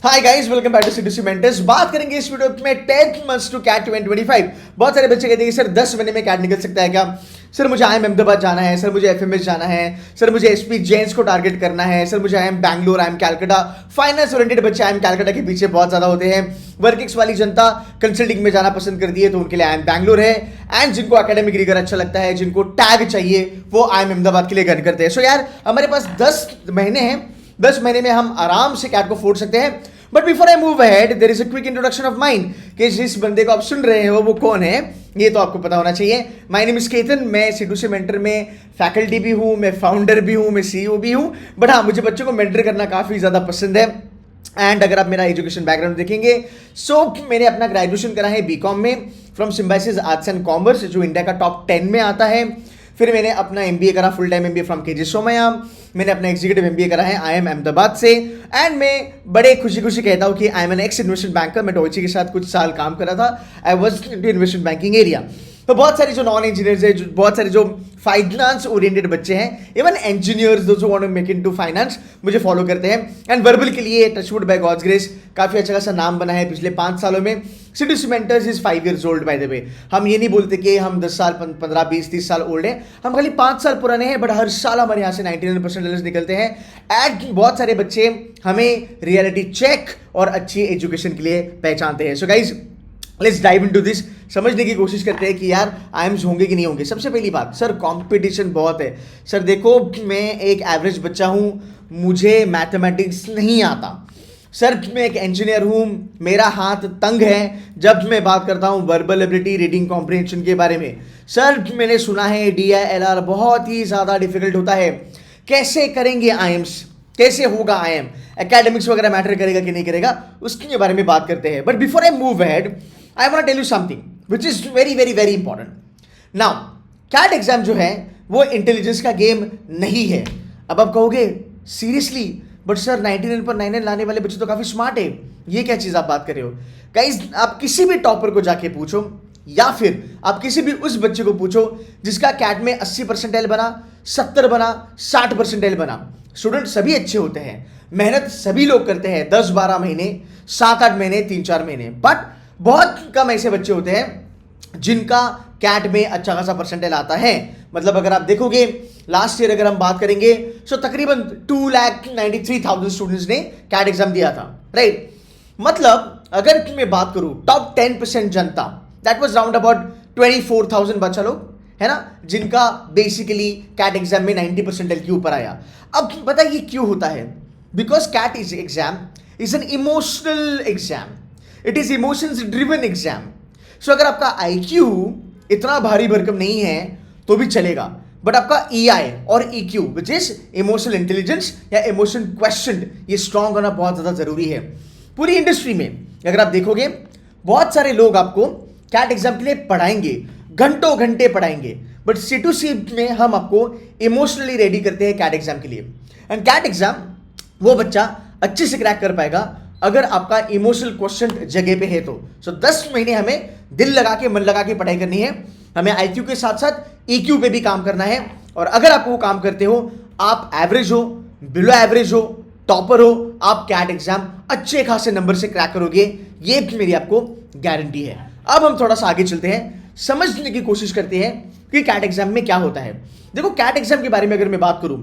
Hi guys, welcome back to CDC mentors. बात करेंगे इस वीडियो में 10 मंथ्स टू कैट 2025। बहुत सारे बच्चे कहते हैं सर 10 महीने में कैट निकल सकता है क्या? सर मुझे आईएम अहमदाबाद जाना है, सर मुझे एफएमएस जाना है, सर मुझे एसपी जेन्स को टारगेट करना है, सर मुझे IIM Bangalore, IIM Calcutta. Finance oriented बच्चे आईएम कैलकाटा के पीछे बहुत ज्यादा होते हैं। वर्किंग्स वाली जनता कंसल्टिंग में जाना पसंद करती है, तो उनके लिए आईएम बैंगलोर है। एंड जिनको एकेडमिक रिगर अच्छा लगता है, जिनको टैग चाहिए, वो आईएम अहमदाबाद के लिए गन करते हैं। सो यार हमारे पास 10 महीने हैं। 10 महीने में हम आराम से कैट को फोड़ सकते हैं। But before I move ahead, there is a quick introduction of mine कि जिस बंदे को आप सुन रहे हो वो कौन है, ये तो आपको पता होना चाहिए। My name is Ketan. मैं सीडीसी मेंटर में फैकल्टी भी हूँ, मैं फाउंडर भी हूँ, मैं सीईओ भी हूँ। बट हाँ, मुझे बच्चों को मेंटर करना काफ़ी ज़्यादा पसंद है। एंड अगर आप मेरा एजुकेशन बैकग्राउंड देखेंगे, मैंने अपना ग्रेजुएशन करा है बीकॉम में from symbiosis arts and commerce, जो इंडिया का टॉप 10 में आता है। फिर मैंने अपना एमबीए करा, full time MBA from KG Somaiya. मैंने अपना एग्जीक्यूटिव एमबीए करा है आईएम अहमदाबाद से। एंड मैं बड़े खुशी खुशी कहता हूँ कि I am an ex investment banker. मैं डॉइची के साथ कुछ साल काम करा था। I was into investment banking area. तो बहुत सारे जो नॉन इंजीनियर्स है, बहुत सारे जो फाइनेंस ओरिएंटेड बच्चे हैं, even engineers those who want to make into finance, मुझे फॉलो करते हैं। एंड वर्बल के लिए टचवुड बाय गॉड्स ग्रेस काफ़ी अच्छा खासा नाम बना है पिछले 5 सालों में। CDC mentors is 5 years old bye the वे। हम ये नहीं बोलते कि हम 10 साल 15 20 30 साल ओल्ड हैं, हम खाली 5 साल पुराने हैं। बट हर साल हमारे यहाँ से 99% निकलते हैं। एंड बहुत सारे बच्चे हमें रियलिटी चेक और अच्छी एजुकेशन के लिए पहचानते हैं। So guys, let's dive into this. समझने की कोशिश करते हैं कि यार आईएम्स होंगे कि नहीं होंगे। सबसे पहली बात, सर कंपटीशन बहुत है। सर देखो, मैं एक एवरेज बच्चा हूँ, मुझे मैथमेटिक्स नहीं आता। सर मैं एक इंजीनियर हूँ, मेरा हाथ तंग है जब मैं बात करता हूँ वर्बल एबिलिटी, रीडिंग कॉम्प्रिहेंशन के बारे में। सर मैंने सुना है DILR बहुत ही ज़्यादा डिफिकल्ट होता है। कैसे करेंगे आईएम्स, कैसे होगा आईएम, एकेडमिक्स वगैरह मैटर करेगा कि नहीं करेगा, उसके बारे में बात करते हैं। But before I move ahead, I want to tell you something which is very very very important. Now CAT exam जो है वो इंटेलिजेंस का गेम नहीं है। अब आप कहोगे सीरियसली, बट सर 99 पर 99 लाने वाले बच्चे तो काफ़ी स्मार्ट है, ये क्या चीज़ आप बात कर रहे हो? गाइस, आप किसी भी टॉपर को जाके पूछो, या फिर आप किसी भी उस बच्चे को पूछो जिसका कैट में 80 परसेंटाइल बना, 70 बना, 60 परसेंटाइल बना। स्टूडेंट सभी अच्छे होते हैं, मेहनत सभी लोग करते हैं 10-12 महीने, 7-8 महीने, 3-4 महीने। बट बहुत कम ऐसे बच्चे होते हैं जिनका कैट में अच्छा खासा परसेंटाइल आता है। मतलब अगर आप देखोगे लास्ट ईयर अगर हम बात करेंगे, तो तकरीबन 2,93,000 स्टूडेंट्स ने कैट एग्जाम दिया था, राइट? मतलब अगर मैं बात करूं top 10% Janata, that was round about 24,000 बच्चा लोग, है ना, जिनका बेसिकली कैट एग्जाम में 90 परसेंटाइल के ऊपर आया। अब पता ये क्यों होता है? Because CAT is exam is an emotional exam, it is emotions driven exam. So अगर आपका IQ इतना भारी भरकम नहीं है तो भी चलेगा, बट आपका EI और EQ which is emotional intelligence या इमोशन क्वेश्चन, ये स्ट्रांग होना बहुत ज़्यादा जरूरी है। पूरी इंडस्ट्री में अगर आप देखोगे, बहुत सारे लोग आपको कैट एग्जाम के लिए पढ़ाएंगे, घंटों घंटे पढ़ाएंगे, बट C2C में हम आपको इमोशनली रेडी करते हैं कैट एग्जाम के लिए। एंड कैट एग्जाम वो बच्चा अच्छे से क्रैक कर पाएगा अगर आपका इमोशनल क्वेश्चन जगह पे है तो। सो 10 महीने हमें दिल लगा के, मन लगा के पढ़ाई करनी है। हमें IQ के साथ साथ EQ पे भी काम करना है। और अगर आप वो काम करते हो, आप एवरेज हो, बिलो एवरेज हो, टॉपर हो, आप कैट एग्जाम अच्छे खासे नंबर से क्रैक करोगे, ये मेरी आपको गारंटी है। अब हम थोड़ा सा आगे चलते हैं, समझने की कोशिश करते हैं कि कैट एग्जाम में क्या होता है। देखो, कैट एग्जाम के बारे में अगर मैं बात करूं,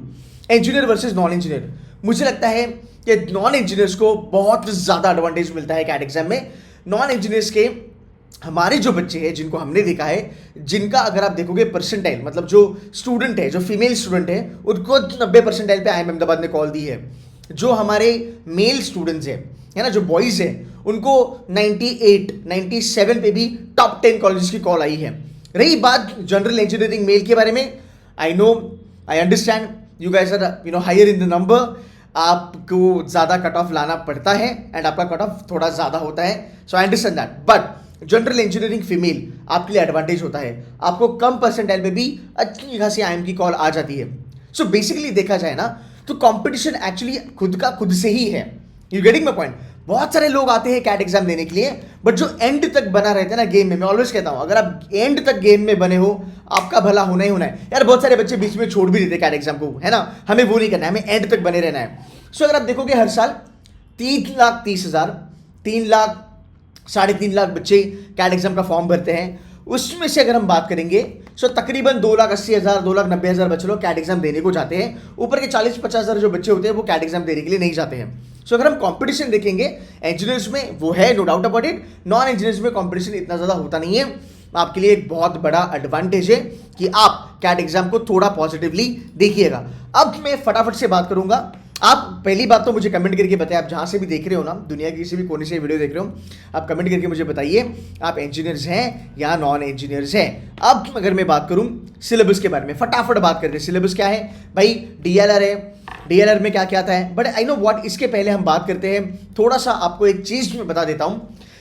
इंजीनियर वर्सेस नॉन इंजीनियर, मुझे लगता है कि नॉन इंजीनियर्स को बहुत ज़्यादा एडवांटेज मिलता है कैट एग्जाम में। नॉन इंजीनियर्स के हमारे जो बच्चे हैं, जिनको हमने देखा है, जिनका अगर आप देखोगे परसेंटाइल, मतलब जो स्टूडेंट है, जो फीमेल स्टूडेंट है, उनको 90 परसेंटाइल पे आईएम अहमदाबाद ने कॉल दी है। जो हमारे मेल स्टूडेंट्स हैं, है ना, जो बॉयज़ हैं, उनको 98, 97 पे भी टॉप 10 कॉलेज की कॉल आई है। रही बात जनरल इंजीनियरिंग मेल के बारे में, I know, I understand you guys are higher in the number, आपको ज़्यादा कट ऑफ लाना पड़ता है एंड आपका कट ऑफ थोड़ा ज़्यादा होता है। So I understand that, but general engineering female आपके लिए एडवांटेज होता है, आपको कम परसेंटाइल पे भी अच्छी खासी आईएम की कॉल आ जाती है। सो बेसिकली देखा जाए ना, तो कंपटीशन एक्चुअली खुद का खुद से ही है। You getting my point? बहुत सारे लोग आते हैं कैट एग्जाम देने के लिए, बट जो एंड तक बना रहता है ना गेम में, मैं ऑलवेज कहता हूं अगर आप एंड तक गेम में बने हो, आपका भला होना ही होना है। यार बहुत सारे बच्चे बीच में छोड़ भी देते कैट एग्जाम को, है ना, हमें वो नहीं करना है, हमें एंड तक बने रहना है। सो अगर आप देखोगे हर साल 3,30,000, 3 लाख 3.5 लाख बच्चे कैट एग्जाम का फॉर्म भरते हैं। उसमें से अगर हम बात करेंगे तो तकरीबन 2,80,000, 2,90,000 बच्चे लोग कैट एग्जाम देने को जाते हैं। ऊपर के 40-50,000 जो बच्चे होते हैं वो कैट एग्जाम देने के लिए नहीं जाते हैं। सो अगर हम कंपटीशन देखेंगे इंजीनियर्स में, वो है no doubt about it. Non engineers में कंपटीशन इतना ज्यादा होता नहीं है। आपके लिए एक बहुत बड़ा एडवांटेज है कि आप कैट एग्जाम को थोड़ा पॉजिटिवली देखिएगा। अब मैं फटाफट से बात करूंगा। आप पहली बात तो मुझे कमेंट करके बताइए, आप जहां से भी देख रहे हो ना, दुनिया के किसी भी कोने से वीडियो देख रहे हो, आप कमेंट करके मुझे बताइए आप इंजीनियर्स हैं या नॉन इंजीनियर्स हैं। अब अगर मैं बात करूं सिलेबस के बारे में, फटाफट बात करते हैं। सिलेबस क्या है भाई? डीएलआर है, डीएलआर में क्या क्या आता है, बट आई नो व्हाट। इसके पहले हम बात करते हैं, थोड़ा सा आपको एक चीज मैं बता देता हूं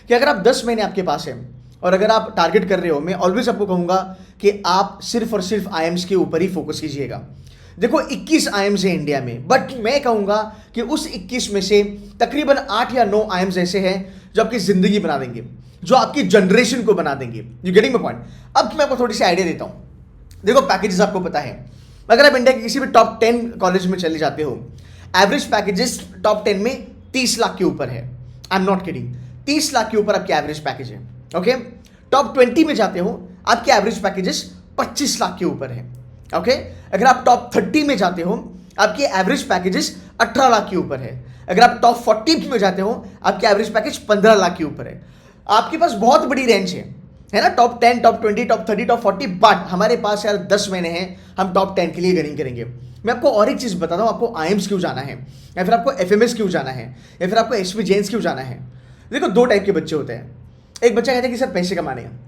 कि अगर आप 10 महीने आपके पास है और अगर आप टारगेट कर रहे हो, मैं ऑलवेज आपको कहूंगा कि आप सिर्फ और सिर्फ आईएम्स के ऊपर ही फोकस कीजिएगा। देखो 21 आईएम्स है इंडिया में, बट मैं कहूंगा कि उस 21 में से तकरीबन 8 या 9 आईएम्स ऐसे हैं जो आपकी जिंदगी बना देंगे, जो आपकी जनरेशन को बना देंगे। You getting my point? अब मैं आपको थोड़ी सी आइडिया देता हूं। देखो पैकेजेस आपको पता है, अगर आप इंडिया के किसी भी टॉप 10 कॉलेज में चले जाते हो, एवरेज पैकेजेस टॉप 10 में 30 लाख के ऊपर है। I am not kidding, 30 lakh के ऊपर आपकी एवरेज पैकेज है। ओके, टॉप 20 में जाते हो, आपके एवरेज पैकेजेस 25 लाख के ऊपर है। ओके, अगर आप टॉप 30 में जाते हो, आपके एवरेज पैकेजेस 18 लाख के ऊपर है। अगर आप टॉप 40 में जाते हो, आपके एवरेज पैकेज 15 लाख के ऊपर है। आपके पास बहुत बड़ी रेंज है ना, top 10, top 20, top 30, top 40। But हमारे पास यार 10 महीने हैं, हम टॉप 10 के लिए रनिंग करेंगे। मैं आपको और एक चीज बताता हूं, आपको आईएम्स क्यों जाना है, या फिर आपको एफएमएस क्यों जाना है, या फिर आपको एसपी जेन्स क्यों जाना है। देखो 2 टाइप के बच्चे होते हैं। एक बच्चा कहता है कि सर पैसे कमाने हैं,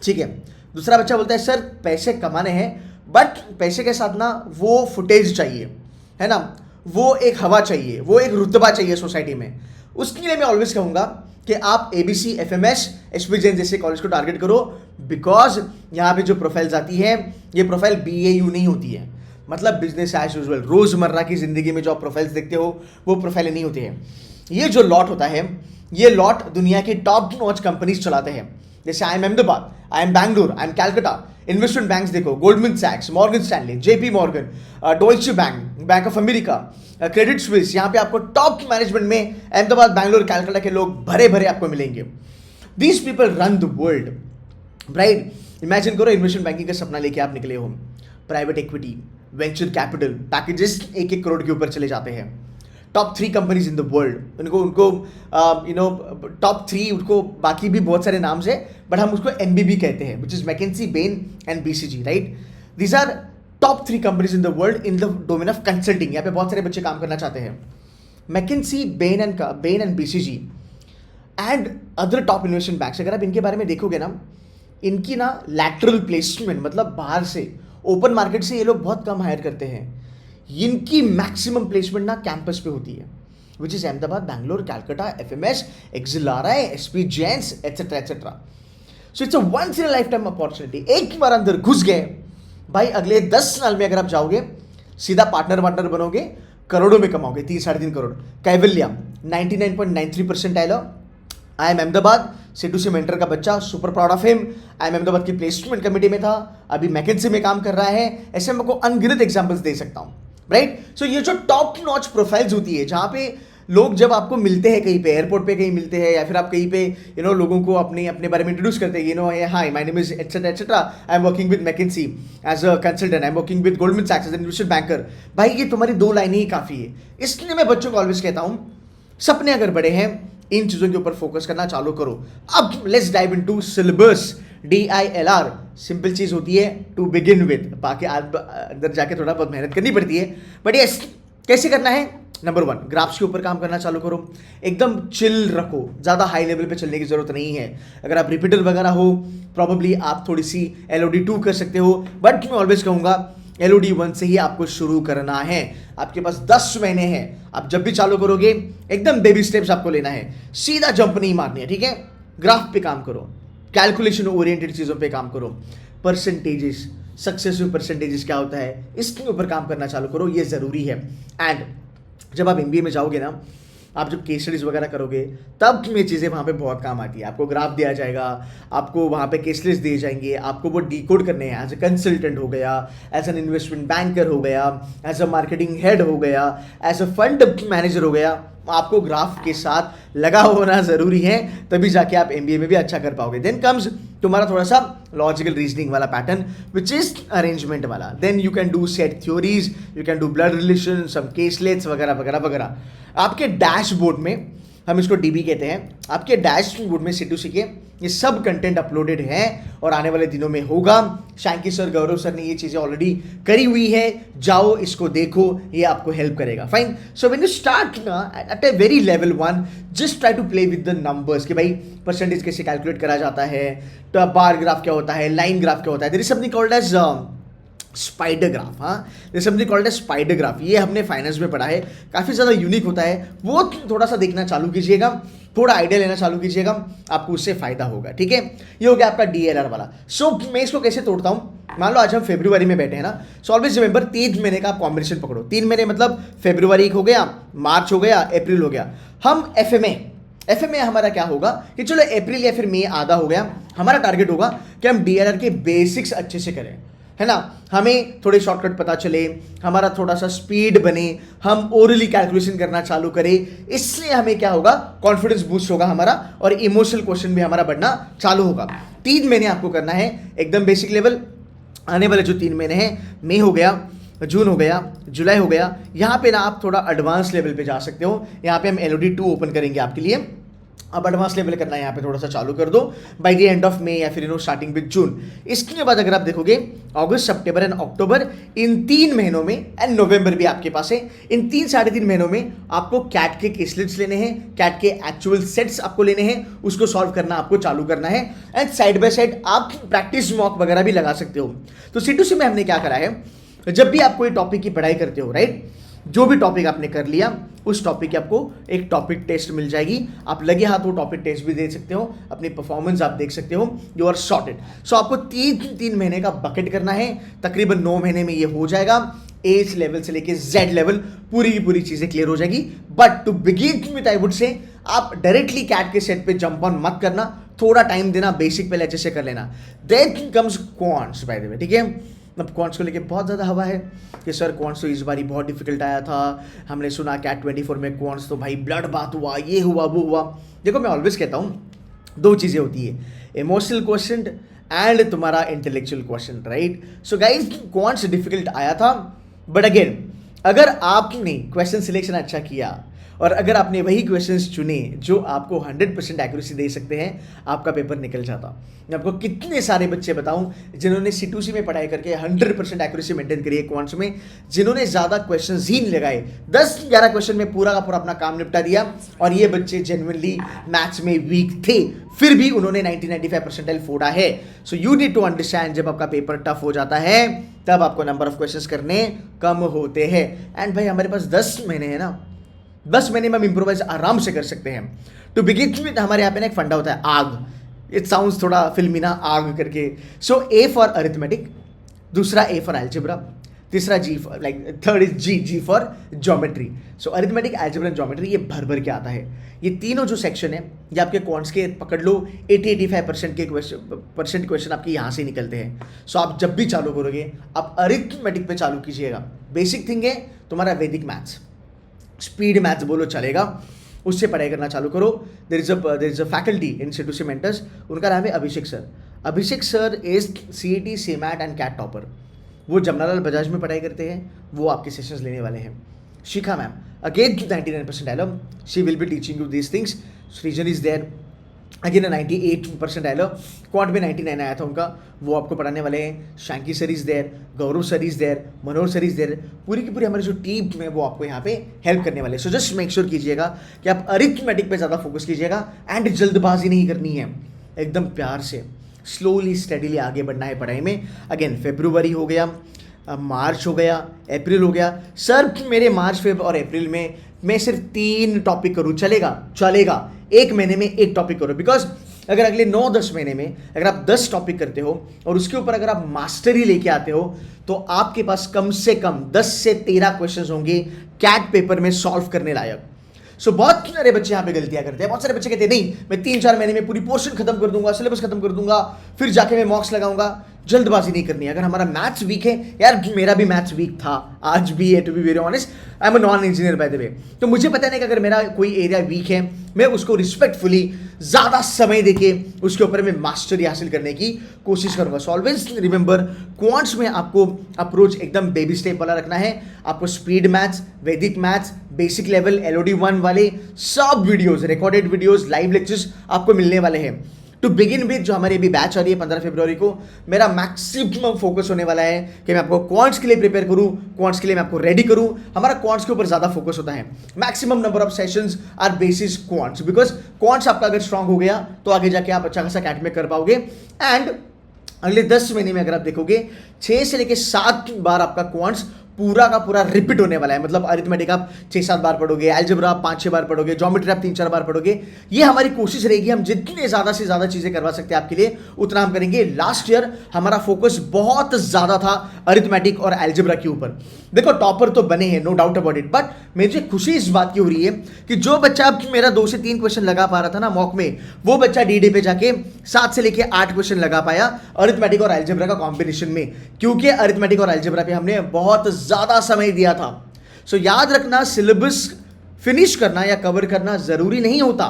ठीक है। दूसरा बच्चा बोलता है सर पैसे कमाने हैं, बट पैसे के साथ ना वो फुटेज चाहिए, है ना, वो एक हवा चाहिए, वो एक रुतबा चाहिए सोसाइटी में। उसके लिए मैं ऑलवेज कहूंगा कि आप एबीसी, एफएमएस, एसपी जैन जैसे कॉलेज को टारगेट करो, बिकॉज यहाँ पे जो प्रोफाइल्स आती है, ये प्रोफाइल बीएयू नहीं होती है, मतलब बिजनेस एज यूजुअल। रोजमर्रा की जिंदगी में जो आप प्रोफाइल्स देखते हो वो प्रोफाइल नहीं होती है। ये जो लॉट होता है, ये लॉट दुनिया की टॉप नॉच कंपनीज चलाते हैं, जैसे I M Ahmedabad, I M Bangalore, I M Calcutta. Investment banks देखो, गोल्डमैन सैक्स, Morgan Stanley, JP Morgan, Deutsche bank, bank of America, credit Suisse. यहाँ पे आपको टॉप मैनेजमेंट में अहमदाबाद, बैंगलोर, कैलकाटा के लोग भरे भरे आपको मिलेंगे। These people run the world, right. Imagine करो इन्वेस्टमेंट बैंकिंग का सपना लेके आप निकले हो, private equity, venture capital, packages 1-1 crore के ऊपर चले जाते हैं। Top 3 companies in the world, उनको टॉप 3, उनको बाकी भी बहुत सारे नाम है, बट हम उसको एमबीबी कहते हैं, which is McKinsey, Bain and BCG, right. These are top 3 companies in the world in the domain of consulting. यहाँ पे बहुत सारे बच्चे काम करना चाहते हैं। McKinsey, Bain and BCG and other top investment banks, अगर आप इनके बारे में देखोगे ना, इनकी ना लैटरल प्लेसमेंट, मतलब बाहर से, ओपन मार्केट से ये लोग बहुत कम हायर करते हैं। इनकी मैक्सिमम प्लेसमेंट ना कैंपस पे होती है, which is Ahmedabad, Bangalore, Calcutta, FMS, XLRI, SP Jain's, etcetera etcetera. So it's a once in a life time opportunity. एक बार अंदर घुस गए भाई, अगले 10 साल में अगर आप जाओगे, सीधा पार्टनर बनोगे, करोड़ों में कमाओगे, 3-3.5 करोड़। कैवल्या 99.93% आइलो। आई एम अहमदाबाद, सिटू से मेंटर का बच्चा, super proud of him. I M Ahmedabad की प्लेसमेंट कमेटी में था, अभी मैकेंसी में काम कर रहा है। ऐसे मैं आपको अनगिनत एग्जांपल्स दे सकता हूं, राइट। सो ये जो टॉप नॉच प्रोफाइल्स होती है, जहां पे लोग जब आपको मिलते हैं कहीं पे, एयरपोर्ट पे कहीं मिलते हैं, या फिर आप कहीं पे लोगों को अपने बारे में इंट्रोड्यूस करते हैं, hi my name is etcetera etcetera, I am working with McKinsey as a consultant, I am working with Goldman सैक्स एज एन इन्वेस्टमेंट बैंकर। भाई ये तुम्हारी 2 लाइनें ही काफी है। इसलिए मैं बच्चों को ऑलवेज कहता हूं, सपने अगर बड़े हैं, इन चीजों के ऊपर फोकस करना चालू करो। अब let's dive into syllabus. DILR simple चीज होती है टू बिगिन विद, बाकी अंदर जाके थोड़ा बहुत मेहनत करनी पड़ती है, बट यस, कैसे करना है? नंबर 1, ग्राफ्स के ऊपर काम करना चालू करो, एकदम चिल रखो, ज़्यादा हाई लेवल पे चलने की जरूरत नहीं है। अगर आप रिपीटर वगैरह हो, प्रॉब्ली आप थोड़ी सी LOD 2 कर सकते हो, बट मैं ऑलवेज कहूँगा LOD 1 से ही आपको शुरू करना है। आपके पास 10 महीने हैं, आप जब भी चालू करोगे एकदम बेबी स्टेप्स आपको लेना है, सीधा जंप नहीं मारनी है, ठीक है। ग्राफ पे काम करो, कैलकुलेशन ओरिएंटेड चीज़ों पे काम करो, परसेंटेजेस, सक्सेसिव परसेंटेजेस क्या होता है, इसके ऊपर काम करना चालू करो, ये ज़रूरी है। एंड जब आप MBA में जाओगे ना, आप जब केस स्टडीज वगैरह करोगे, तब ये चीज़ें वहाँ पे बहुत काम आती है। आपको ग्राफ दिया जाएगा, आपको वहाँ पे केस लिस्ट दिए जाएंगे, आपको वो डिकोड करने हैं। एज अ कंसल्टेंट हो गया, एज एन इन्वेस्टमेंट बैंकर हो गया, एज अ मार्केटिंग हेड हो गया, एज अ फंड मैनेजर हो गया, आपको ग्राफ के साथ लगा होना जरूरी है, तभी जाके आप एमबीए में भी अच्छा कर पाओगे। देन कम्स तुम्हारा थोड़ा सा लॉजिकल रीजनिंग वाला पैटर्न विच इज अरेंजमेंट वाला। Then you can do set theories, you can do blood relation, some caselets वगैरह वगैरह वगैरह। आपके डैशबोर्ड में, हम इसको डीबी कहते हैं, आपके डैशबोर्ड में C2C के ये सब कंटेंट अपलोडेड है और आने वाले दिनों में होगा। शैंकी सर, गौरव सर ने ये चीज़ें ऑलरेडी करी हुई है, जाओ इसको देखो, ये आपको हेल्प करेगा। Fine. So when you start at a very level 1, just try to play with the numbers कि भाई परसेंटेज कैसे कैलकुलेट करा जाता है, तो बार ग्राफ क्या होता है, लाइन ग्राफ क्या होता है। There is something called as spider graph. हाँ, this something called as spider graph, ये हमने फाइनेंस में पढ़ा है, काफ़ी ज़्यादा यूनिक होता है, वो थोड़ा सा देखना चालू कीजिएगा, थोड़ा आइडिया लेना चालू कीजिएगा, आपको उससे फायदा होगा। ठीक है, ये हो गया आपका DLR वाला। सो मैं इसको कैसे तोड़ता हूँ, मान लो आज हम फरवरी में बैठे हैं ना, सो ऑलवेज रिमेंबर 3 महीने का आप कॉम्बिनेशन पकड़ो। 3 महीने मतलब फरवरी हो गया, मार्च हो गया, अप्रैल हो गया। हम FMA हमारा क्या होगा कि चलो अप्रैल या फिर मई आधा हो गया, हमारा टारगेट होगा कि हम DLR के बेसिक्स अच्छे से करें, है ना, हमें थोड़े शॉर्टकट पता चले, हमारा थोड़ा सा स्पीड बने, हम ओरली कैलकुलेशन करना चालू करें। इसलिए हमें क्या होगा, कॉन्फिडेंस बूस्ट होगा हमारा और इमोशनल क्वेश्चन भी हमारा बढ़ना चालू होगा। 3 महीने आपको करना है एकदम बेसिक लेवल। आने वाले जो 3 महीने हैं, मई हो गया, जून हो गया, जुलाई हो गया, यहाँ पे ना आप थोड़ा एडवांस लेवल पे जा सकते हो। यहाँ पे हम LOD 2 ओपन करेंगे आपके लिए। अब एडवांस लेवल करना है, यहाँ पे थोड़ा सा चालू कर दो by the end of May या फिर स्टार्टिंग विद जून। इसके बाद अगर आप देखोगे अगस्त, सितंबर एंड अक्टूबर, इन 3 महीनों में, एंड नवंबर भी आपके पास है, इन 3-3.5 महीनों में आपको कैट के केसलेट्स लेने हैं, कैट के एक्चुअल सेट्स आपको लेने हैं, उसको सॉल्व करना आपको चालू करना है। एंड साइड बाय साइड आप प्रैक्टिस मॉक वगैरह भी लगा सकते हो। तो C2C में हमने क्या करा है, जब भी आप कोई टॉपिक की पढ़ाई करते हो, राइट, जो भी टॉपिक आपने कर लिया, उस टॉपिक की आपको एक टॉपिक टेस्ट मिल जाएगी। आप लगे हाथ वो टॉपिक टेस्ट भी दे सकते हो, अपनी परफॉर्मेंस आप देख सकते हो, यू आर सॉर्टेड। सो आपको 3 महीने का बकेट करना है, तकरीबन 9 महीने में ये हो जाएगा। एज लेवल से लेके Z लेवल पूरी की पूरी चीज़ें क्लियर हो जाएगी। But to begin with I would say आप डायरेक्टली कैट के सेट पे जंप ऑन मत करना, थोड़ा टाइम देना, बेसिक पहले अच्छे से कर लेना। Then comes quants by the way. ठीक है, अब क्वांट्स को लेके बहुत ज़्यादा हवा है कि सर क्वांट्स तो इस बार ही बहुत डिफिकल्ट आया था, हमने सुना कैट 24 में क्वांट्स तो भाई ब्लड बात हुआ, ये हुआ वो हुआ। देखो मैं ऑलवेज कहता हूँ 2 चीज़ें होती है, इमोशनल क्वेश्चन एंड तुम्हारा intellectual question, right. So guys quants difficult आया था, बट अगेन अगर आपने क्वेश्चन सिलेक्शन अच्छा किया और अगर आपने वही क्वेश्चंस चुने जो आपको 100% एक्यूरेसी दे सकते हैं, आपका पेपर निकल जाता। मैं आपको कितने सारे बच्चे बताऊं जिन्होंने C2C में पढ़ाई करके 100% एक्यूरेसी मेंटेन करी है क्वांट्स में, जिन्होंने ज़्यादा क्वेश्चंस ही नहीं लगाए, 10-11 क्वेश्चन में पूरा का पूरा अपना काम निपटा दिया। और ये बच्चे जेन्युइनली मैथ्स में वीक थे, फिर भी उन्होंने 90-95 परसेंटाइल फोड़ा है। So you need to understand, जब आपका पेपर टफ हो जाता है तब आपको नंबर ऑफ क्वेश्चंस करने कम होते हैं। एंड भाई हमारे पास 10 महीने हैं ना, 10 महीने में हम इम्प्रोवाइज आराम से कर सकते हैं। टू बिगिन विद हमारे यहाँ पे ना एक फंडा होता है आग, इट साउंड्स थोड़ा फिल्मी ना, आग करके। सो A फॉर अरिथमेटिक, दूसरा A फॉर एल्जेब्रा, तीसरा G for like third is G for geometry. So arithmetic, algebra and geometry ये भर भर के आता है। ये तीनों जो सेक्शन है ये आपके क्वांट्स के पकड़ लो 80-85% के क्वेश्चन आपके यहाँ से निकलते हैं। सो आप जब भी चालू करोगे आप अरिथमेटिक पे चालू कीजिएगा। बेसिक थिंग है तुम्हारा वैदिक मैथ्स, स्पीड मैथ्स बोलो चलेगा, उससे पढ़ाई करना चालू करो। There is a faculty in C2C mentors, उनका नाम है Abhishek sir. Abhishek sir is CET, CMAT and CAT topper. वो जमनालाल बजाज में पढ़ाई करते हैं, वो आपके सेशंस लेने वाले हैं। Shikha ma'am again 99% alum, she will be teaching you these things. Srijan is there again 98% alum, quad में 99 आया था उनका, वो आपको पढ़ाने वाले हैं। Shanky sir is there, Gaurav sir is there, Manoj sir is there, पूरी की पूरी हमारी जो टीम है वो आपको यहाँ पे हेल्प करने वाले हैं। सो जस्ट मेक श्योर कीजिएगा कि आप अरिथमेटिक पे ज़्यादा फोकस कीजिएगा एंड जल्दबाजी नहीं करनी है, एकदम प्यार से स्लोली स्टडीली आगे बढ़ना है पढ़ाई में। अगेन फरवरी हो गया, मार्च हो गया, अप्रैल हो गया। सर मेरे मार्च, फेब और अप्रैल में मैं सिर्फ 3 टॉपिक करूँ, चलेगा 1 महीने में 1 टॉपिक करो। बिकॉज अगर अगले 9-10 महीने में अगर आप 10 टॉपिक करते हो और उसके ऊपर अगर आप मास्टरी लेके आते हो तो आपके पास कम से कम 10 से 13 क्वेश्चंस होंगे कैट पेपर में सॉल्व करने लायक। सो बहुत सारे बच्चे यहाँ पे गलतियां करते हैं। बहुत सारे बच्चे कहते हैं नहीं मैं 3-4 महीने में पूरी पोर्शन खत्म कर दूंगा, सिलेबस खत्म कर दूंगा, फिर जाके मैं मॉक्स लगाऊंगा। जल्दबाजी नहीं करनी है। अगर हमारा मैथ्स वीक है, यार मेरा भी मैथ्स वीक था, आज भी है, to be very honest, I am a non engineer by the way. तो मुझे पता नहीं कि अगर मेरा कोई एरिया वीक है, मैं उसको रिस्पेक्टफुली ज़्यादा समय देके उसके ऊपर मैं मास्टरी हासिल करने की कोशिश करूंगा। सो ऑलवेज रिमेंबर, क्वांट्स में आपको अप्रोच एकदम बेबी स्टेप वाला रखना है। आपको स्पीड मैथ्स, वैदिक मैथ्स, बेसिक लेवल, LOD 1 वाले सब videos, recorded videos, live lectures आपको मिलने वाले हैं। टू बिगिन विद, जो हमारी अभी बैच आ रही है 15 फरवरी को, मेरा मैक्सिमम फोकस होने वाला है कि मैं आपको क्वांट्स के लिए प्रिपेयर करूं, क्वांट्स के लिए मैं आपको रेडी करूं। हमारा क्वांट्स के ऊपर ज्यादा फोकस होता है। Maximum number of sessions are basis quants, because quants आपका अगर स्ट्रांग हो गया तो आगे जाके आप अच्छा खासा अकेडमिक कर पाओगे। एंड अगले 10 महीने में अगर आप देखोगे 6 से लेकर 7 बार आपका क्वांट्स पूरा का पूरा रिपीट होने वाला है। मतलब अरिथमेटिक आप 6-7 बार पढ़ोगे, अलजेब्रा आप 5-6 बार पढ़ोगे, ज्योमेट्री आप 3-4 बार पढ़ोगे। ये हमारी कोशिश रहेगी, हम जितने ज़्यादा से ज़्यादा चीज़ें करवा सकते हैं आपके लिए उतना हम करेंगे। लास्ट ईयर हमारा फोकस बहुत ज़्यादा था अरिथमेटिक और अलजेब्रा के ऊपर। देखो टॉपर तो बने हैं, no doubt about it, but मुझे खुशी इस बात की हो रही है कि जो बच्चा मेरा 2 से 3 क्वेश्चन लगा पा रहा था ना मॉक में, वो बच्चा डीडे पे जाके 7 से लेके 8 क्वेश्चन लगा पाया अरिथमेटिक और अलजेब्रा का कॉम्बिनेशन में, क्योंकि अरिथमेटिक और अलजेब्रा पे हमने बहुत ज़्यादा समय दिया था। सो याद रखना, सिलेबस फिनिश करना या कवर करना जरूरी नहीं होता।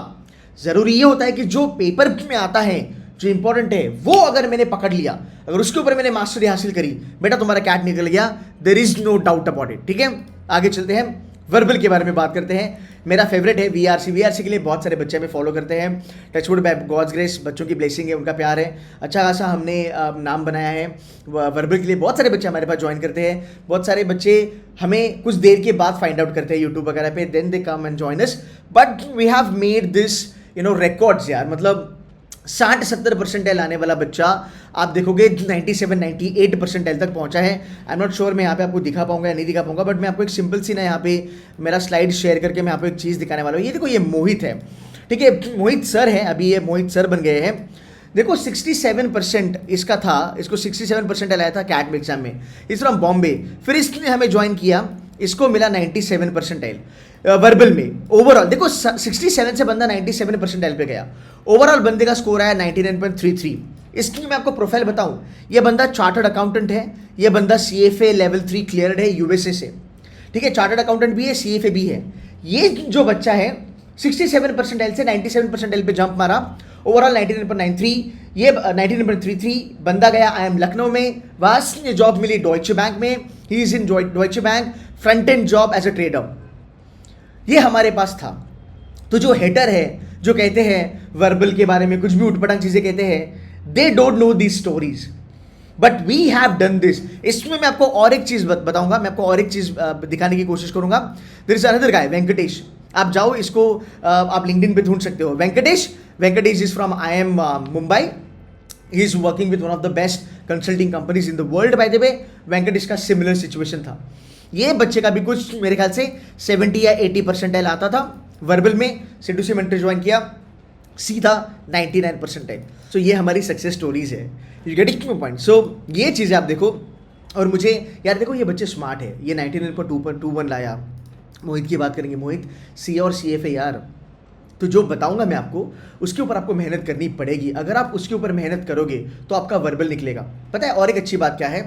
जरूरी ये होता है कि जो पेपर में आता है, जो इंपॉर्टेंट है, वो अगर मैंने पकड़ लिया, अगर उसके ऊपर मैंने मास्टरी हासिल करी, बेटा तुम्हारा कैट निकल गया, there is no doubt about it. ठीक है, आगे चलते हैं, वर्बल के बारे में बात करते हैं। मेरा फेवरेट है VRC के लिए बहुत सारे बच्चे हमें फॉलो करते हैं। टचवुड बाय गॉड्स ग्रेस, बच्चों की ब्लेसिंग है, उनका प्यार है, अच्छा खासा हमने नाम बनाया है वर्बल के लिए। बहुत सारे बच्चे हमारे पास ज्वाइन करते हैं, बहुत सारे बच्चे हमें कुछ देर के बाद फाइंड आउट करते हैं यूट्यूब वगैरह पे, then they come and join us. But we have made this records यार, मतलब 60-70 परसेंटाइल आने वाला बच्चा आप देखोगे 97-98 परसेंटाइल तक पहुंचा है। आई एम नॉट श्योर मैं यहाँ पे आपको दिखा पाऊंगा या नहीं दिखा पाऊंगा, बट मैं आपको एक सिंपल सी ना यहाँ पे मेरा स्लाइड शेयर करके मैं आपको एक चीज़ दिखाने वाला हूँ। ये देखो, ये मोहित है, ठीक है, मोहित सर है, अभी ये मोहित सर बन गए हैं। देखो 67% इसका था, इसको 67% आया था कैट एग्जाम में, इस फ्रॉम बॉम्बे। फिर इसने हमें ज्वाइन किया, इसको मिला 97 परसेंटाइल वर्बल में। ओवरऑल देखो 67 से बंदा 97 परसेंटाइल पे गया। ओवरऑल बंदे का स्कोर आया 99.33। इसकी मैं आपको प्रोफाइल बताऊं, ये बंदा चार्टर्ड अकाउंटेंट है, ये बंदा CFA लेवल 3 क्लियर्ड है USA से, ठीक है, चार्टर्ड अकाउंटेंट भी है, CFA भी है। ये जो बच्चा है 67 परसेंटाइल से 97 परसेंटाइल पे जंप मारा, ओवरऑल 99.93, ये 99.33 बंदा गया IIM लखनऊ में, वहाँ से जॉब मिली डॉइचे बैंक में, he is in Deutsche bank, front end job as a trader. ये हमारे पास था। तो जो हेटर है, जो कहते हैं वर्बल के बारे में कुछ भी उठपटांग चीजें कहते हैं, they don't know these stories, but we have done this. इसमें मैं आपको और एक चीज बताऊंगा, मैं आपको और एक चीज दिखाने की कोशिश करूंगा। There is another guy, Venkatesh, आप जाओ इसको आप लिंक्डइन पे ढूंढ सकते हो। Venkatesh is from IIM Mumbai, he is working with one of the best consulting companies in the world. By the way, Venkatesh का सिमिलर सिचुएशन था। ये बच्चे का भी कुछ मेरे ख्याल से 70 या 80 परसेंटाइल आता था वर्बल में, C2C मेंटर ज्वाइन किया, सीधा 99 परसेंटाइल। सो ये हमारी सक्सेस स्टोरीज है, यू गेटिंग माय पॉइंट। सो ये चीज़ें आप देखो, और मुझे यार देखो ये बच्चे स्मार्ट है, ये 99.21 लाया। मोहित की बात करेंगे, मोहित CA और CFA यार, तो जो बताऊंगा मैं आपको उसके ऊपर आपको मेहनत करनी पड़ेगी। अगर आप उसके ऊपर मेहनत करोगे तो आपका वर्बल निकलेगा। पता है और एक अच्छी बात क्या है,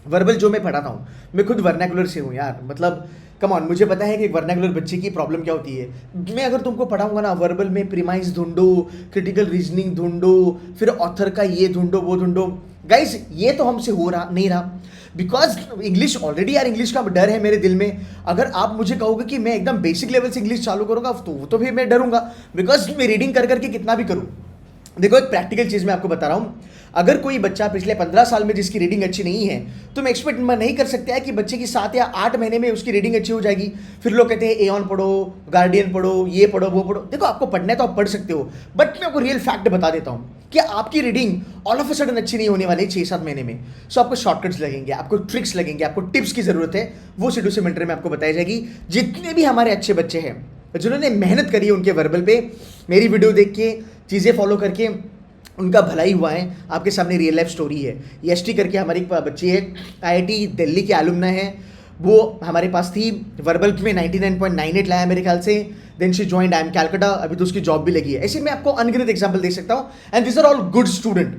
वर्बल जो मैं पढ़ाता हूँ, मैं खुद वर्नाकुलर से हूँ यार, मतलब कम ऑन, मुझे पता है कि वर्नाकुलर बच्चे की प्रॉब्लम क्या होती है। मैं अगर तुमको पढ़ाऊंगा ना वर्बल में, प्रीमाइज ढूंढो, क्रिटिकल रीजनिंग ढूंढो, फिर ऑथर का ये ढूंढो वो ढूंढो, गाइस ये तो हमसे हो रहा नहीं रहा, बिकॉज इंग्लिश ऑलरेडी यार, इंग्लिश का डर है मेरे दिल में। अगर आप मुझे कहोगे कि मैं एकदम बेसिक लेवल से इंग्लिश चालू करूंगा तो फिर मैं डरूंगा, बिकॉज मैं रीडिंग कर करके कितना भी करूँ। देखो एक प्रैक्टिकल चीज मैं आपको बता रहा हूँ, अगर कोई बच्चा पिछले 15 साल में जिसकी रीडिंग अच्छी नहीं है, तो मैं एक्सपेक्ट नहीं कर सकते हैं कि बच्चे की 7 या 8 महीने में उसकी रीडिंग अच्छी हो जाएगी। फिर लोग कहते हैं एऑन पढ़ो, गार्डियन पढ़ो, ये पढ़ो वो पढ़ो। देखो आपको पढ़ना है तो आप पढ़ सकते हो, बट मैं आपको रियल फैक्ट बता देता हूँ कि आपकी reading all of a sudden अच्छी नहीं होने वाली 6-7 महीने में। सो आपको शॉर्टकट्स लगेंगे, आपको ट्रिक्स लगेंगे, आपको टिप्स की जरूरत है, वो C2C मेंटर में आपको बताई जाएगी। जितने भी हमारे अच्छे बच्चे हैं जिन्होंने मेहनत करी है उनके वर्बल पे, मेरी वीडियो देख के, चीज़ें फॉलो करके उनका भलाई हुआ है, आपके सामने रियल लाइफ स्टोरी है। EST करके हमारी बच्ची है, IIT दिल्ली की एलुमना है, वो हमारे पास थी, वर्बल में 99.98 लाया मेरे ख्याल से, then she joined IIM Calcutta, अभी तो उसकी जॉब भी लगी है। ऐसे मैं आपको अनगिनत एग्जांपल दे सकता हूँ, and this are all good student.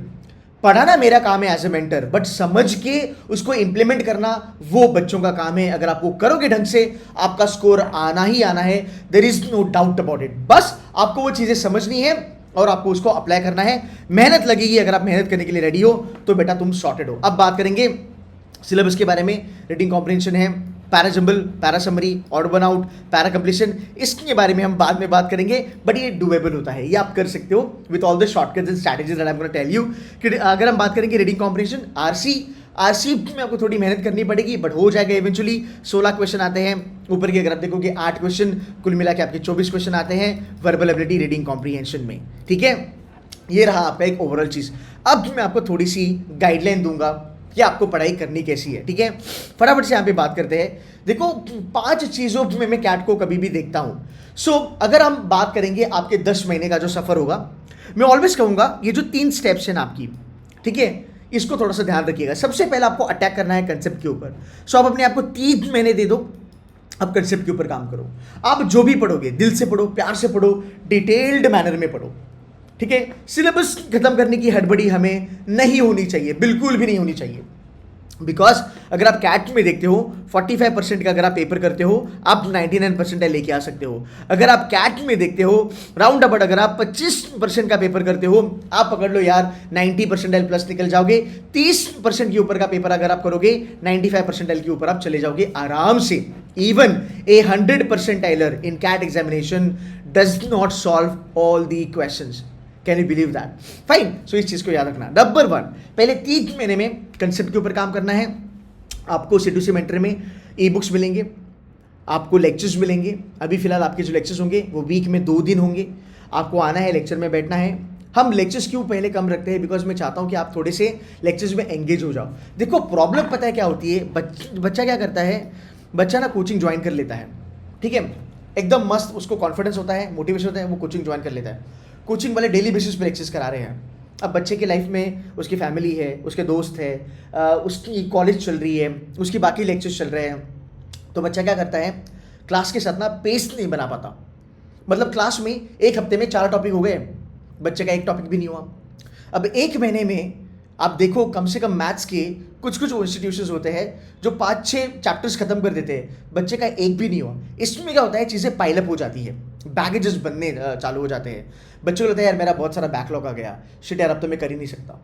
पढ़ाना मेरा काम है एज ए मेंटर, बट समझ के उसको इंप्लीमेंट करना वो बच्चों का काम है। अगर आप वो करोगे ढंग से, आपका स्कोर आना ही आना है, there is no doubt about it. बस आपको वो चीजें समझनी है और आपको उसको अप्लाई करना है, मेहनत लगेगी। अगर आप मेहनत करने के लिए रेडी हो तो बेटा तुम सॉर्टेड हो। अब बात करेंगे सिलेबस के बारे में। रीडिंग कॉम्प्रिहेंशन है, para jumble, para summary, odd one out, para completion, इसके बारे में हम बाद में बात करेंगे, बट ये डूएबल होता है, ये आप कर सकते हो with all the shortcuts and strategies that I am gonna tell you. कि अगर हम बात करेंगे रीडिंग कॉम्प्रिहेंशन, आरसी में आपको थोड़ी मेहनत करनी पड़ेगी, बट हो जाएगा इवेंचुअली। 16 क्वेश्चन आते हैं ऊपर की, अगर आप देखोगे 8 क्वेश्चन, कुल मिला के आपके 24 क्वेश्चन आते हैं वर्बल एबिलिटी रीडिंग कॉम्प्रिहेंशन में, ठीक है। ये रहा आपका एक ओवरऑल चीज। अब मैं आपको थोड़ी सी गाइडलाइन दूंगा कि आपको पढ़ाई करनी कैसी है, ठीक है। फटाफट से यहाँ पे बात करते हैं। देखो 5 चीजों में मैं कैट को कभी भी देखता हूँ। सो अगर हम बात करेंगे आपके 10 महीने का जो सफर होगा, मैं ऑलवेज कहूंगा ये जो 3 स्टेप्स हैं आपकी, ठीक है, इसको थोड़ा सा ध्यान रखिएगा। सबसे पहले आपको अटैक करना है कंसेप्ट के ऊपर। सो आप अपने आप को 3 महीने दे दो, अब कंसेप्ट के ऊपर काम करो। आप जो भी पढ़ोगे दिल से पढ़ो, प्यार से पढ़ो, डिटेल्ड मैनर में पढ़ो, ठीक है। सिलेबस खत्म करने की हड़बड़ी हमें नहीं होनी चाहिए, बिल्कुल भी नहीं होनी चाहिए। बिकॉज अगर आप कैट में देखते हो 45% का अगर आप पेपर करते हो, आप 99% लेके आ सकते हो। अगर आप कैट में देखते हो राउंड अबाउट अगर आप 25% का पेपर करते हो, आप पकड़ लो यार 90% प्लस निकल जाओगे। 30% के ऊपर का पेपर अगर आप करोगे 95% के ऊपर आप चले जाओगे आराम से। Even a 100% in CAT examination does not solve all the questions. Can you believe that? Fine. So इस चीज को याद रखना। नंबर 1, पहले 3 महीने में कंसेप्ट के ऊपर काम करना है। आपको C2C मेंटर में ई बुक्स मिलेंगे, आपको लेक्चर्स मिलेंगे। अभी फिलहाल आपके जो लेक्चर्स होंगे वो वीक में 2 दिन होंगे। आपको आना है, लेक्चर में बैठना है। हम लेक्चर्स क्यों पहले कम रखते हैं? बिकॉज मैं चाहता हूं कि आप थोड़े से लेक्चर्स में एंगेज हो जाओ। देखो प्रॉब्लम पता है क्या होती है, बच्चा क्या करता है, बच्चा ना कोचिंग ज्वाइन कर लेता है, ठीक है, एकदम मस्त, उसको कॉन्फिडेंस होता है, मोटिवेशन होता है, वो कोचिंग ज्वाइन कर लेता है। कोचिंग वाले डेली बेसिस पर लेक्चर्स करा रहे हैं। अब बच्चे के लाइफ में उसकी फैमिली है, उसके दोस्त है, उसकी कॉलेज चल रही है, उसकी बाकी लेक्चर्स चल रहे हैं, तो बच्चा क्या करता है, क्लास के साथ ना पेस नहीं बना पाता। मतलब क्लास में एक हफ्ते में 4 टॉपिक हो गए, बच्चे का एक टॉपिक भी नहीं हुआ। अब 1 महीने में आप देखो कम से कम मैथ्स के कुछ इंस्टीट्यूशंस होते हैं जो 5-6 चैप्टर्स खत्म कर देते हैं, बच्चे का एक भी नहीं हुआ। इसमें क्या होता है, चीज़ें पाइलअप हो जाती है, बैगेजेस बनने चालू हो जाते हैं। बच्चों को लगता है यार मेरा बहुत सारा बैकलॉग आ गया, शिट यार अब तो मैं कर ही नहीं सकता।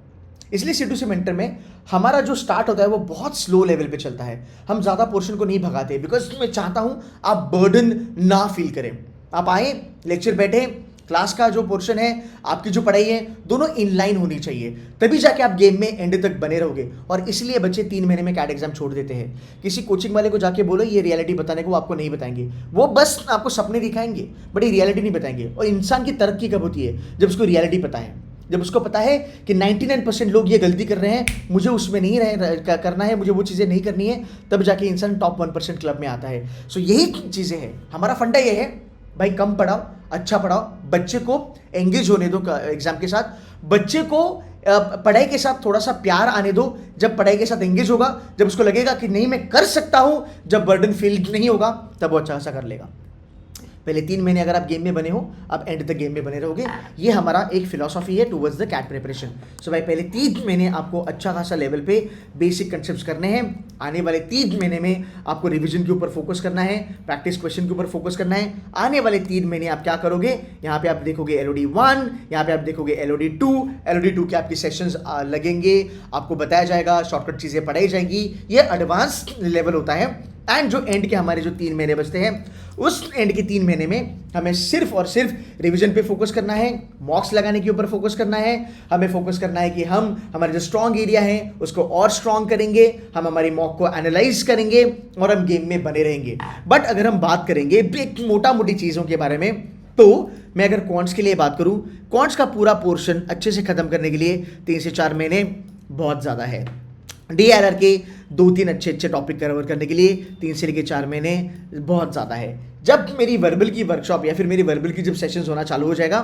इसलिए C2C मेंटर में हमारा जो स्टार्ट होता है वो बहुत स्लो लेवल पे चलता है। हम ज़्यादा पोर्शन को नहीं भगाते, बिकॉज मैं चाहता हूँ आप बर्डन ना फील करें। आप आए, लेक्चर बैठे, क्लास का जो पोर्शन है, आपकी जो पढ़ाई है, दोनों इनलाइन होनी चाहिए, तभी जाके आप गेम में एंड तक बने रहोगे। और इसलिए बच्चे 3 महीने में कैट एग्जाम छोड़ देते हैं। किसी कोचिंग वाले को जाके बोलो ये रियलिटी बताने को, वो आपको नहीं बताएंगे। वो बस आपको सपने दिखाएंगे, बट ये रियलिटी नहीं बताएंगे। और इंसान की तरक्की कब होती है, जब उसको रियलिटी पता है, जब उसको पता है कि 99% लोग ये गलती कर रहे हैं, मुझे उसमें नहीं करना है, मुझे वो चीज़ें नहीं करनी है, तब जाके इंसान टॉप 1% क्लब में आता है। सो यही चीज़ें हैं। हमारा फंडा ये है भाई, कम पढ़ाओ, अच्छा पढ़ाओ, बच्चे को एंगेज होने दो एग्जाम के साथ, बच्चे को पढ़ाई के साथ थोड़ा सा प्यार आने दो। जब पढ़ाई के साथ एंगेज होगा, जब उसको लगेगा कि नहीं मैं कर सकता हूं, जब बर्डन फील नहीं होगा, तब वो अच्छा सा कर लेगा। पहले 3 महीने अगर आप गेम में बने हो, आप एंड तक गेम में बने रहोगे। ये हमारा एक फिलॉसफी है टुवर्ड्स द कैट प्रिपरेशन। सो भाई पहले 3 महीने आपको अच्छा खासा लेवल पे बेसिक कंसेप्ट्स करने हैं। आने वाले 3 महीने में आपको रिवीजन के ऊपर फोकस करना है, प्रैक्टिस क्वेश्चन के ऊपर फोकस करना है। आने वाले 3 महीने आप क्या करोगे, यहाँ पे आप देखोगे LOD 1, यहाँ पे आप देखोगे LOD 2। LOD 2 के आपके सेशंस लगेंगे, आपको बताया जाएगा, शॉर्टकट चीज़ें पढ़ाई जाएगी। ये एडवांस लेवल होता है। एंड जो एंड के हमारे जो 3 महीने बचते हैं, उस एंड के 3 महीने में हमें सिर्फ और सिर्फ रिवीजन पे फोकस करना है, मॉक्स लगाने के ऊपर फोकस करना है। हमें फोकस करना है कि हम हमारे जो स्ट्रॉन्ग एरिया है उसको और स्ट्रॉन्ग करेंगे, हम हमारी मॉक को एनालाइज करेंगे और हम गेम में बने रहेंगे। बट अगर हम बात करेंगे एक मोटा मोटी चीज़ों के बारे में, तो मैं अगर क्वांट्स के लिए बात करूं, क्वांट्स का पूरा पोर्शन अच्छे से खत्म करने के लिए 3 से 4 महीने बहुत ज़्यादा है। DRR के 2-3 अच्छे टॉपिक कवर करने के लिए 3 से लेकर 4 महीने बहुत ज़्यादा है। जब मेरी वर्बल की वर्कशॉप या फिर मेरी वर्बल की जब सेशंस होना चालू हो जाएगा,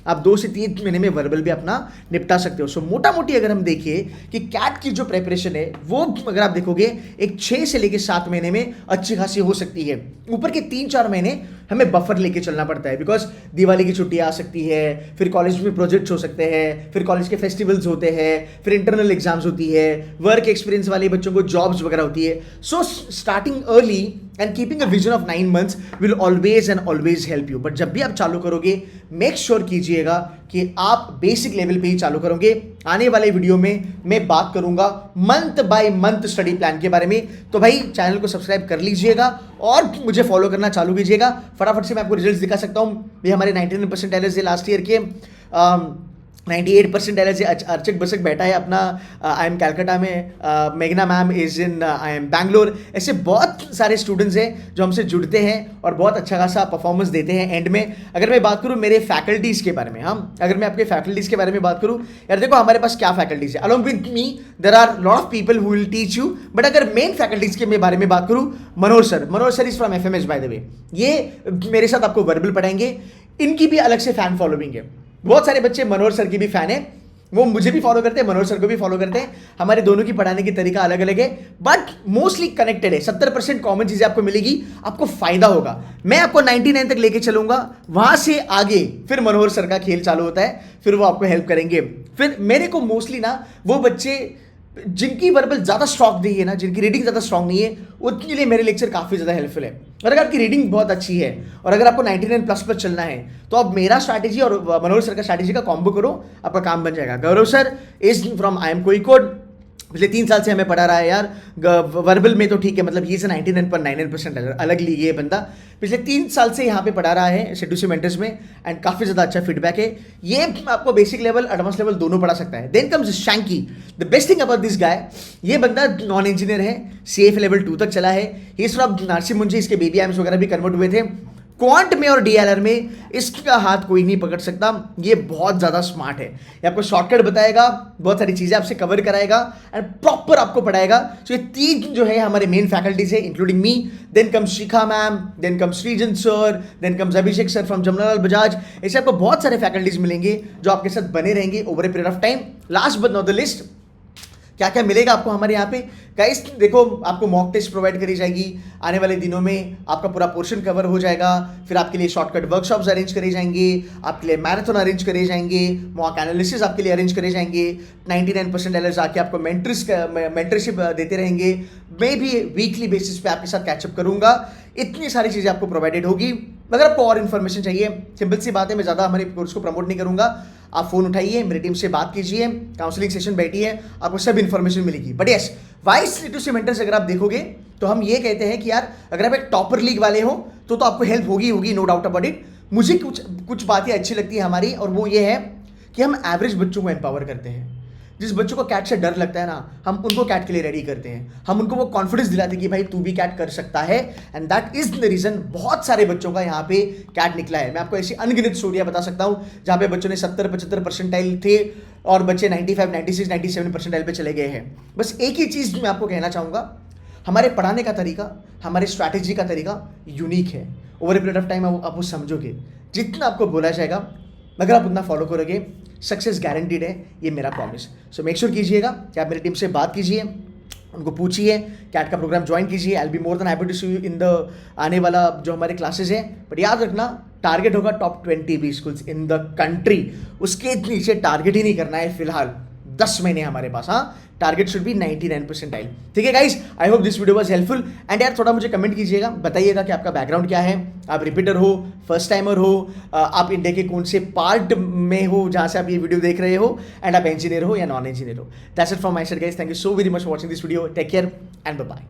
आप 2 से 3 महीने में वर्बल भी अपना निपटा सकते हो। सो मोटा मोटी अगर हम देखिए कि कैट की जो प्रेपरेशन है वो अगर आप देखोगे एक 6 से लेके 7 महीने में अच्छी खासी हो सकती है। ऊपर के 3-4 महीने हमें बफर लेके चलना पड़ता है, बिकॉज दिवाली की छुट्टियां आ सकती है, फिर कॉलेज में प्रोजेक्ट्स हो सकते हैं, फिर कॉलेज के फेस्टिवल्स होते हैं, फिर इंटरनल एग्जाम्स होती है, वर्क एक्सपीरियंस वाले बच्चों को जॉब्स वगैरह होती है। So starting early and keeping a vision of 9 months will always and always help you. But जब भी आप चालू करोगे मेक श्योर कीजिएगा कि आप बेसिक लेवल पे ही चालू करोगे। आने वाले वीडियो में मैं बात करूंगा month by month study plan के बारे में, तो भाई चैनल को सब्सक्राइब कर लीजिएगा और मुझे फॉलो करना चालू कीजिएगा। फटाफट से मैं आपको रिजल्ट्स दिखा सकता हूं। ये हमारे 99 परसेंटाइलर्स है लास्ट ईयर के, 98 परसेंटाइलर्स है। अर्चक बसक बैठा है अपना आई एम कैलकाटा में, मेघना ma'am is in I M Bangalore. ऐसे बहुत सारे स्टूडेंट्स हैं जो हमसे जुड़ते हैं और बहुत अच्छा खासा परफॉर्मेंस देते हैं एंड में। अगर मैं बात करूं मेरे फैकल्टीज़ के बारे में, अगर मैं आपके फैकल्टीज़ के बारे में बात करूं, यार देखो हमारे पास क्या फैकल्टीज़ है। Along with me there are lot of people who will teach you, but अगर मेन फैकल्टीज़ के बारे में बात करूं, Manoj sir is from FMH by the way. ये मेरे साथ आपको वर्बल पढ़ाएंगे। इनकी भी अलग से फैन फॉलोइंग है। बहुत सारे बच्चे मनोहर सर की भी फैन है, वो मुझे भी फॉलो करते हैं, मनोहर सर को भी फॉलो करते हैं। हमारे दोनों की पढ़ाने की तरीका अलग अलग है बट मोस्टली कनेक्टेड है। 70% कॉमन चीजें आपको मिलेगी, आपको फायदा होगा। मैं आपको 99 तक लेके चलूंगा, वहां से आगे फिर मनोहर सर का खेल चालू होता है, फिर वो आपको हेल्प करेंगे। फिर मेरे को मोस्टली ना वो बच्चे जिनकी वर्बल ज़्यादा स्ट्रॉन्ग नहीं है ना, जिनकी रीडिंग ज़्यादा स्ट्रॉन्ग नहीं है, उनके लिए मेरे लेक्चर काफ़ी ज़्यादा हेल्पफुल है। और अगर आपकी रीडिंग बहुत अच्छी है और अगर आपको 99+ चलना है तो आप मेरा स्ट्रैटेजी और मनोहर सर का स्ट्रैटेजी का कॉम्बो करो, आपका काम बन जाएगा। Gaurav sir is from IIM Kozhikode, पिछले 3 साल से हमें पढ़ा रहा है यार। वर्बल में तो ठीक है, मतलब ये से 99.99% अलग लीग है बंदा। पिछले 3 साल से यहाँ पे पढ़ा रहा है सेडुसी मेंटर्स में एंड काफ़ी ज़्यादा अच्छा फीडबैक है। ये आपको बेसिक लेवल एडवांस लेवल दोनों पढ़ा सकता है। Then comes Shanky. The best thing about this guy, ये बंदा नॉन इंजीनियर है, CF लेवल 2 तक चला है। ये सिर्फ नार्सी मुंजी, इसके बेबी आइम्स वगैरह भी कन्वर्ट हुए थे। क्वांट में और DLR में इसका हाथ कोई नहीं पकड़ सकता। ये बहुत ज़्यादा स्मार्ट है, ये आपको शॉर्टकट बताएगा, बहुत सारी चीज़ें आपसे कवर कराएगा एंड प्रॉपर आपको पढ़ाएगा। तो ये 3 जो है हमारे मेन फैकल्टीज है including me. Then come Shikha ma'am, then come Srijan sir, then comes Abhishek sir from Jamnalal Bajaj. ऐसे आपको बहुत सारे फैकल्टीज मिलेंगे जो आपके साथ बने रहेंगे over a period of time. Last but not the list, क्या क्या मिलेगा आपको हमारे यहाँ पे गाइस, देखो आपको मॉक टेस्ट प्रोवाइड करी जाएगी। आने वाले दिनों में आपका पूरा पोर्शन कवर हो जाएगा। फिर आपके लिए शॉर्टकट वर्कशॉप्स अरेंज करे जाएंगे, आपके लिए मैराथन अरेंज करे जाएंगे, मॉक एनालिसिस आपके लिए अरेंज करे जाएंगे। 99% एलर्स आके आपको मेंटरशिप देते रहेंगे। मैं भी वीकली बेसिस पे आपके साथ कैचअप करूंगा। इतनी सारी चीज़ें आपको प्रोवाइडेड होगी। अगर आपको और इन्फॉर्मेशन चाहिए, सिंपल सी बात है, मैं ज़्यादा हमारे कोर्स को प्रमोट नहीं करूंगा। आप फोन उठाइए, मेरी टीम से बात कीजिए, काउंसलिंग सेशन बैठिए, आपको सब इन्फॉर्मेशन मिलेगी। बट यस, वाइस सेडुसी मेंटर्स अगर आप देखोगे तो हम ये कहते हैं कि यार अगर आप एक टॉपर लीग वाले हो तो आपको हेल्प होगी, नो डाउट अबाउट इट। मुझे कुछ बातें अच्छी लगती है हमारी, और वो ये है कि हम एवरेज बच्चों को एम्पावर करते हैं। जिस बच्चों को कैट से डर लगता है ना, हम उनको कैट के लिए रेडी करते हैं। हम उनको वो कॉन्फिडेंस दिलाते हैं कि भाई तू भी कैट कर सकता है। And that is the reason बहुत सारे बच्चों का यहाँ पे कैट निकला है। मैं आपको ऐसी अनगिनत स्टोरियां बता सकता हूँ जहाँ पे बच्चों ने 70-75 परसेंटाइल थे और बच्चे 95, 96, 97 परसेंटाइल पे चले गए हैं। बस एक ही चीज़ मैं आपको कहना चाहूँगा, हमारे पढ़ाने का तरीका, हमारे स्ट्रैटेजी का तरीका यूनिक है। Over a period of time आप वो समझोगे, जितना आपको बोला जाएगा अगर आप उतना फॉलो करोगे, सक्सेस गारंटीड है, ये मेरा प्रॉमिस। सो मेक श्योर कीजिएगा कि आप मेरी टीम से बात कीजिए, उनको पूछिए, कैट का प्रोग्राम ज्वाइन कीजिए। I will be more than happy to see you in the आने वाला जो हमारे क्लासेस हैं। बट याद रखना, टारगेट होगा top 20 schools in the country. उसके नीचे टारगेट ही नहीं करना है फिलहाल, 10 महीने हमारे पास। हाँ, टारगेट शुड बी 99 परसेंटाइल। ठीक है guys, I hope this video was helpful. And यार थोड़ा मुझे कमेंट कीजिएगा, बताइएगा कि आपका बैकग्राउंड क्या है, आप रिपीटर हो, फर्स्ट टाइमर हो, आप इंडिया के कौन से पार्ट में हो जहाँ से आप ये वीडियो देख रहे हो, एंड आप इंजीनियर हो या नॉन इंजीनियर हो। That's it from my side guys, thank you so very much for watching this video. Take care and bye bye.